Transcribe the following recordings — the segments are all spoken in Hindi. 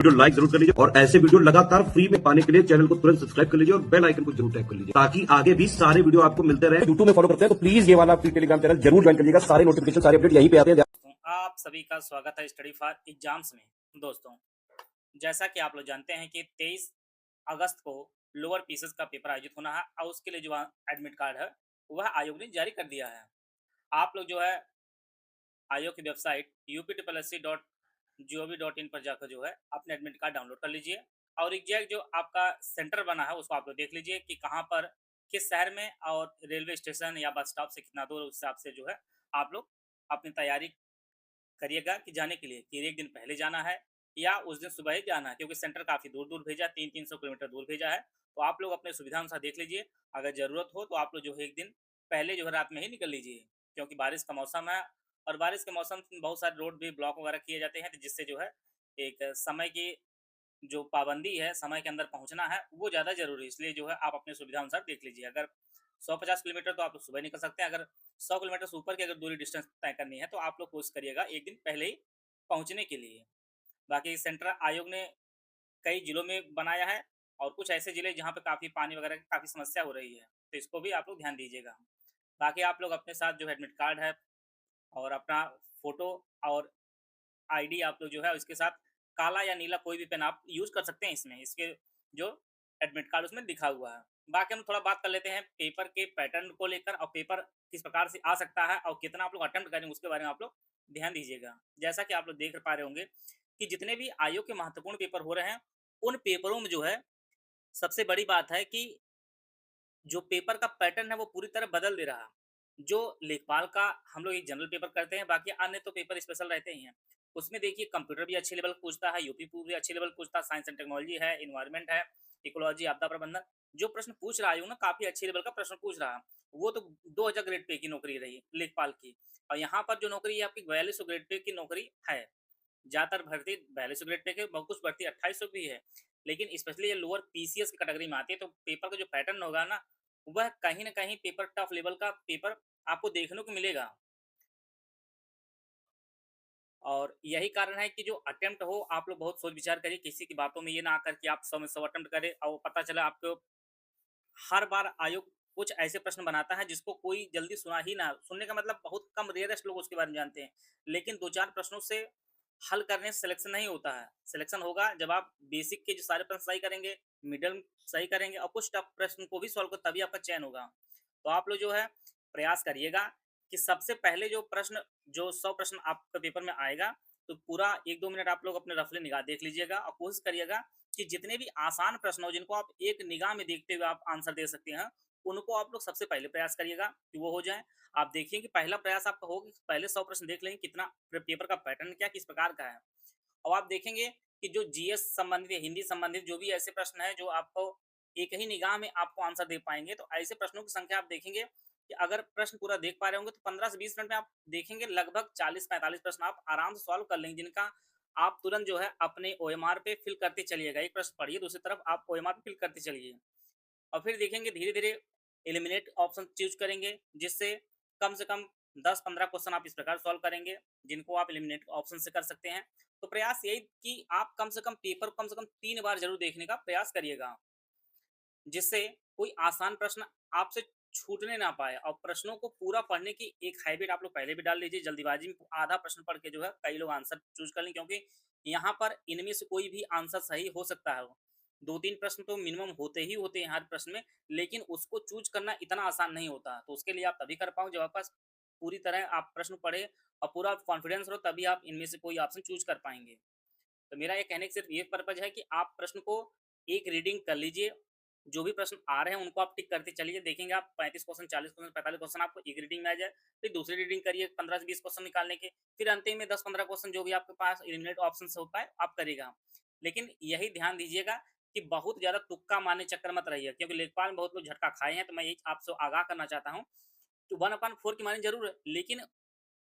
वीडियो लाइक जरूर कर लीजिए और ऐसे वीडियो लगातार फ्री में पाने के लिए चैनल को तुरंत सब्सक्राइब कर लीजिए और बेल आइकन को जरूर टैप कर लीजिए ताकि आगे भी सारे वीडियो आपको मिलते रहे। यूट्यूब में फॉलो करते हैं तो प्लीज ये वाला फ्री टेलीग्राम चैनल जरूर ज्वाइन करिएगा। सारे नोटिफिकेशन सारे अपडेट यहीं पे आते हैं। आप सभी का स्वागत है स्टडी फॉर एग्जाम्स में। दोस्तों, जैसा कि आप लोग जानते हैं कि 23 अगस्त को लोअर पीसेस का पेपर आयोजित होना है और उसके लिए जो एडमिट कार्ड है वह आयोग ने जारी कर दिया है। आप लोग जो है आयोग की वेबसाइट uptplsc.gov.in पर जाकर जो है अपने एडमिट कार्ड डाउनलोड कर लीजिए और एग्जैक्ट जो आपका सेंटर बना है उसको आप लोग देख लीजिए कि कहाँ पर किस शहर में और रेलवे स्टेशन या बस स्टॉप से कितना दूर, उस हिसाब से जो है आप लोग अपनी तैयारी करिएगा कि जाने के लिए कि एक दिन पहले जाना है या उस दिन सुबह ही जाना है, क्योंकि सेंटर काफ़ी दूर दूर भेजा है, 300 किलोमीटर दूर भेजा है। तो आप लोग अपने सुविधा अनुसार देख लीजिए। अगर ज़रूरत हो तो आप लोग जो है एक दिन पहले जो है रात में ही निकल लीजिए, क्योंकि बारिश का मौसम है और बारिश के मौसम में बहुत सारे रोड भी ब्लॉक वगैरह किए जाते हैं, तो जिससे जो है एक समय की जो पाबंदी है, समय के अंदर पहुंचना है, वो ज़्यादा ज़रूरी है। इसलिए जो है आप अपने सुविधा अनुसार देख लीजिए। अगर 150 किलोमीटर तो आप लोग सुबह निकल सकते हैं। अगर 100 किलोमीटर से ऊपर की अगर दूरी डिस्टेंस तय करनी है तो आप लोग कोशिश करिएगा एक दिन पहले ही पहुंचने के लिए। बाकी सेंट्रल आयोग ने कई जिलों में बनाया है और कुछ ऐसे जिले जहाँ पे काफ़ी पानी वगैरह की काफ़ी समस्या हो रही है, तो इसको भी आप लोग ध्यान दीजिएगा। बाकी आप लोग अपने साथ जो एडमिट कार्ड है और अपना फ़ोटो और आईडी आप लोग जो है उसके साथ काला या नीला कोई भी पेन आप यूज़ कर सकते हैं इसमें, इसके जो एडमिट कार्ड उसमें लिखा हुआ है। बाकी हम थोड़ा बात कर लेते हैं पेपर के पैटर्न को लेकर और पेपर किस प्रकार से आ सकता है और कितना आप लोग अटेम्प्ट करेंगे उसके बारे में आप लोग ध्यान दीजिएगा। जैसा कि आप लोग देख पा रहे होंगे कि जितने भी आयोग के महत्वपूर्ण पेपर हो रहे हैं, उन पेपरों में जो है सबसे बड़ी बात है कि जो पेपर का पैटर्न है वो पूरी तरह बदल दे रहा। जो लेखपाल का हम लोग एक जनरल पेपर करते हैं, बाकी अन्य तो पेपर स्पेशल रहते ही हैं। उसमें देखिए कंप्यूटर भी अच्छे लेवल का पूछता है, यूपी भी अच्छे लेवल का पूछता है, साइंस एंड टेक्नोलॉजी है, एनवायरनमेंट है, इकोलॉजी, आपदा प्रबंधन। जो प्रश्न पूछ रहा है ना काफ़ी अच्छे लेवल का प्रश्न पूछ रहा है। वो तो 2000 ग्रेड पे की नौकरी रही लेखपाल की, और यहाँ पर जो नौकरी है आपकी 4200 ग्रेड पे की नौकरी है। ज़्यादातर भर्ती 4200 ग्रेड पे के, बहुत कुछ भर्ती 2800 भी है। लेकिन स्पेशली ये लोअर पीसीएस की कैटेगरी में आती है, तो पेपर का जो पैटर्न होगा ना, वह कहीं न कहीं पेपर टफ लेवल का पेपर आपको देखने को मिलेगा। और यही कारण है कि जो अटेम्प्ट हो आप लोग बहुत सोच विचार करिए, किसी की बातों में ये ना आकर के आप 100 में 100 अटेम्प्ट करें और पता चला आपको हर बार आयोग कुछ ऐसे प्रश्न बनाता है जिसको कोई जल्दी सुना ही ना। सुनने का मतलब बहुत कम रेयरेस्ट लोग उसके बारे में जानते हैं। लेकिन 2-4 प्रश्नों से हल करने से सिलेक्शन नहीं होता है। सिलेक्शन होगा जब आप बेसिक के जो सारे प्रश्न सही करेंगे, मिडल सही करेंगे और कुछ टफ प्रश्न को भी सॉल्व कर तभी आपका चयन होगा। तो आप लोग जो है प्रयास करिएगा कि सबसे पहले जो प्रश्न, जो 100 प्रश्न आपके पेपर में आएगा, तो पूरा 1-2 मिनट आप लोग अपने रफली निगाह देख लीजिएगा और कोशिश करिएगा कि जितने भी आसान प्रश्न हो जिनको आप एक निगाह में देखते हुए आप आंसर दे सकते हैं, उनको आप लोग सबसे पहले प्रयास करिएगा कि वो हो जाए। आप देखिए कि पहला प्रयास आपका हो कि पहले 100 प्रश्न देख लेंगे कितना पेपर का पैटर्न क्या किस प्रकार का है। और आप देखेंगे कि जो जीएस संबंधित या हिंदी संबंधित जो भी ऐसे प्रश्न हैं जो आपको एक ही निगाह में आपको आंसर दे पाएंगे, तो ऐसे प्रश्नों की संख्या आप देखेंगे कि अगर प्रश्न पूरा देख पा रहे होंगे तो 15 से 20 मिनट में आप देखेंगे लगभग 40-45 प्रश्न आप आराम से सॉल्व कर लेंगे, जिनका आप तुरंत जो है अपने ओएमआर पे फिल करते चलिएगा। एक प्रश्न पढ़िए, दूसरी तरफ आप ओएमआर पे फिल करते चलिए और फिर देखेंगे धीरे-धीरे एलिमिनेट ऑप्शन चूज़ करेंगे, जिससे कम से कम 10-15 क्वेश्चन आप इस प्रकार सॉल्व करेंगे, जिनको आप एलिमिनेट ऑप्शन से कर सकते हैं। तो प्रयास यही कि आप कम से कम पेपर कम से कम 3 बार ज़रूर देखने का प्रयास करिएगा, जिससे कोई आसान प्रश्न आपसे छूटने ना पाए और प्रश्नों को पूरा पढ़ने की एक हैबिट आप लोग पहले भी डाल लीजिए। जल्दीबाजी में आधा प्रश्न पढ़ के जो है कई लोग आंसर चूज़ कर लें, क्योंकि यहाँ पर इनमें से कोई भी आंसर सही हो सकता है। 2-3 प्रश्न तो मिनिमम होते ही होते हैं हर प्रश्न में, लेकिन उसको चूज़ करना इतना आसान नहीं होता। तो उसके लिए आप तभी कर पाओ जब आपके पास पूरी तरह आप प्रश्न पढ़े और पूरा कॉन्फिडेंस हो, तभी आप इनमें से कोई ऑप्शन चूज़ कर पाएँगे। तो मेरा ये कहने का सिर्फ ये पर्पज़ है कि आप प्रश्न को एक रीडिंग कर लीजिए। जो भी प्रश्न आ रहे हैं उनको आप टिक करते चलिए। देखेंगे आप 35 क्वेश्चन, 40 क्वेश्चन, 45 क्वेश्चन आपको एक रीडिंग में आ जाए। फिर दूसरी रीडिंग करिए 15 से 20 क्वेश्चन निकालने के। फिर अंतिम में 10-15 क्वेश्चन जो भी आपके पास एलिमिनेट ऑप्शन से हो पाए आप करिएगा। लेकिन यही ध्यान दीजिएगा कि बहुत ज़्यादा तुक्का मारने चक्कर मत रहिए, क्योंकि लेखपाल में बहुत लोग झटका खाए हैं। तो मैं यही आपसे आगाह करना चाहता हूँ कि 1/4 की मारनी ज़रूर है, लेकिन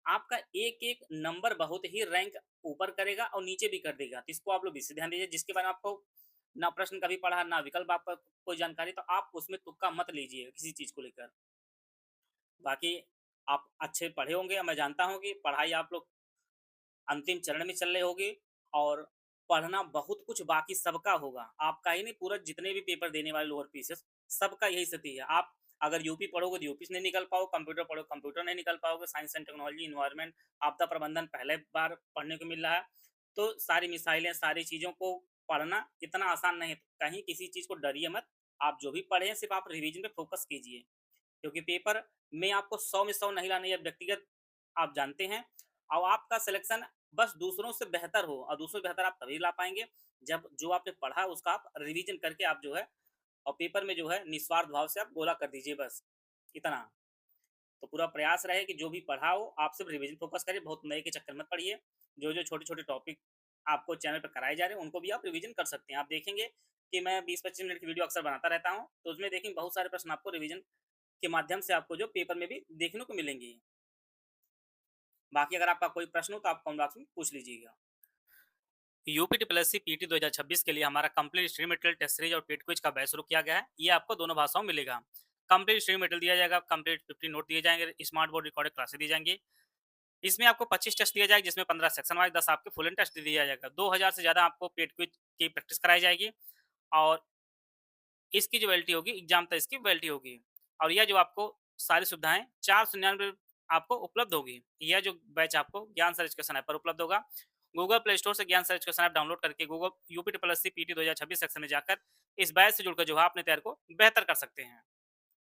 आपका एक-एक नंबर बहुत ही रैंक ऊपर करेगा और नीचे भी कर देगा। तो इसको आप लोग विशेष ध्यान दीजिए। जिसके बारे में आपको ना प्रश्न कभी पढ़ा, ना विकल्प आपका कोई जानकारी, तो आप उसमें तुक्का मत लीजिए किसी चीज़ को लेकर। बाकी आप अच्छे पढ़े होंगे और मैं जानता हूँ कि पढ़ाई आप लोग अंतिम चरण में चल रहे होगे और पढ़ना बहुत कुछ बाकी सबका होगा। आपका ही नहीं, पूरा जितने भी पेपर देने वाले लोअर पीसेस, सबका यही स्थिति है। आप अगर यूपी पढ़ोगे तो यूपी से नहीं निकल पाओ, कंप्यूटर पढ़ो कंप्यूटर नहीं निकल पाओगे, साइंस एंड टेक्नोलॉजी, एनवायरनमेंट, आपदा प्रबंधन पहले बार पढ़ने को मिल रहा है। तो सारी मिसाइलें, सारी चीज़ों को पढ़ना इतना आसान नहीं है। कहीं किसी चीज़ को डरिए मत, आप जो भी पढ़े हैं सिर्फ़ आप रिवीजन पे फ़ोकस कीजिए। क्योंकि पेपर में आपको 100 में 100 नहीं लाने, ये व्यक्तिगत आप जानते हैं। और आपका सिलेक्शन बस दूसरों से बेहतर हो, और दूसरों से बेहतर आप तभी ला पाएँगे जब जो आपने पढ़ा उसका आप रिवीजन करके आप जो है और पेपर में जो है निस्वार्थ भाव से आप गोला कर दीजिए बस, इतना। तो पूरा प्रयास रहे कि जो भी पढ़ा हो आप सिर्फ रिवीजन फ़ोकस करिए, बहुत नए के चक्कर मत पड़िए। जो-जो छोटे-छोटे टॉपिक आपको चैनल पे कराए जा रहे हैं उनको भी आप रिवीजन कर सकते हैं। आप देखेंगे कि मैं 20-25 मिनट की वीडियो अक्सर बनाता रहता हूँ, तो उसमें देखेंगे बहुत सारे प्रश्न आपको रिवीजन के माध्यम से आपको जो पेपर में भी देखने को मिलेंगे। बाकी अगर आपका कोई प्रश्न हो तो आप कमेंट बॉक्स में पूछ लीजिएगा। यूपी टीपीएससी पीटी 2026 के लिए हमारा complete study material, test series और पेड क्विज का बैच शुरू किया गया है। ये आपको दोनों भाषाओं में मिलेगा। कंप्लीट स्टडी मटेरियल दिया जाएगा, कंप्लीट 50 नोट दिए जाएंगे, स्मार्ट बोर्ड रिकॉर्डेड क्लासेस दी जाएंगी। इसमें आपको 25 टेस्ट दिया जाएगा, जिसमें 15 सेक्शन वाइज, 10 आपके फुल एंड टेस्ट दिया जाएगा। 2000 से ज़्यादा आपको पेड क्विज की प्रैक्टिस कराई जाएगी, और इसकी जो वैलिडिटी होगी एग्जाम तक इसकी वैलिडिटी होगी। और यह जो आपको सारी सुविधाएं 499 आपको उपलब्ध होगी। यह जो बैच आपको ज्ञान सर एजुकेशन ऐप पर उपलब्ध होगा। गूगल प्ले स्टोर से Gyan sir education app download करके Google UP triple S C PT 2026 section में जाकर इस बैच से जुड़कर जो है अपने तैयार को बेहतर कर सकते हैं।